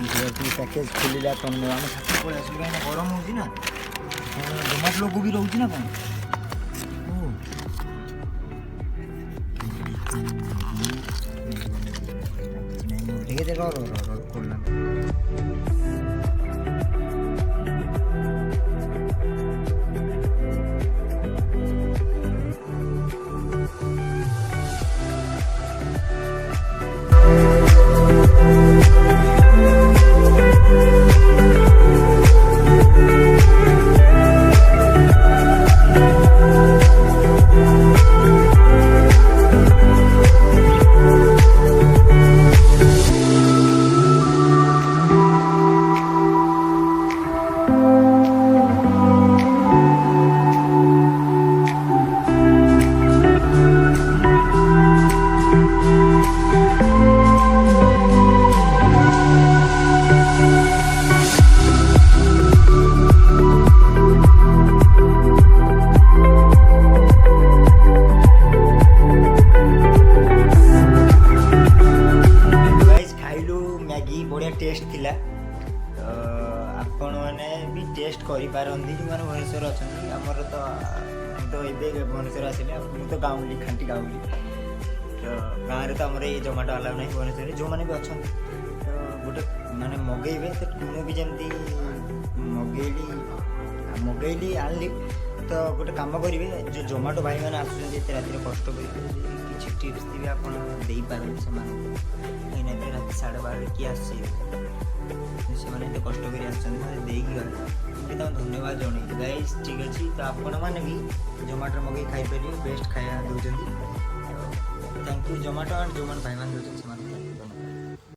package खोलिला तुम आम छाती पड़े आस गरम होगी ना जोमाटो लोग भी रोचे ना कौन ठीक है रो खोलना टेस्ट थिला तो आपण मैंने भी टेस्ट करि पारंदी जो माने भुवनेश्वर अच्छा आमर तो ये भुवनेश्वर आसिले मुझे तो गाँवली खांटी गाँवली तो गाँव में तो आमर ये जोमाटो अलाउ ना भुवनेश्वर जो मैंने भी अच्छा तो गोटे माने मगेबे तो मुझे जमी मगेली आनली तो गोटे कम करेंगे जो जोमाटो भाई मैंने आसुँच राति कष्ट करेंगे किसी टिप्स थे आप पारे से रात 12:30 किए आसे कष्ट कर धन्यवाद जन गाइस ठीक अच्छे तो आपण मैंने भी जोमाटो मगे खाई बेस्ट खाया दौरान थैंक यू जोमाटो एंड जो भाई मैंने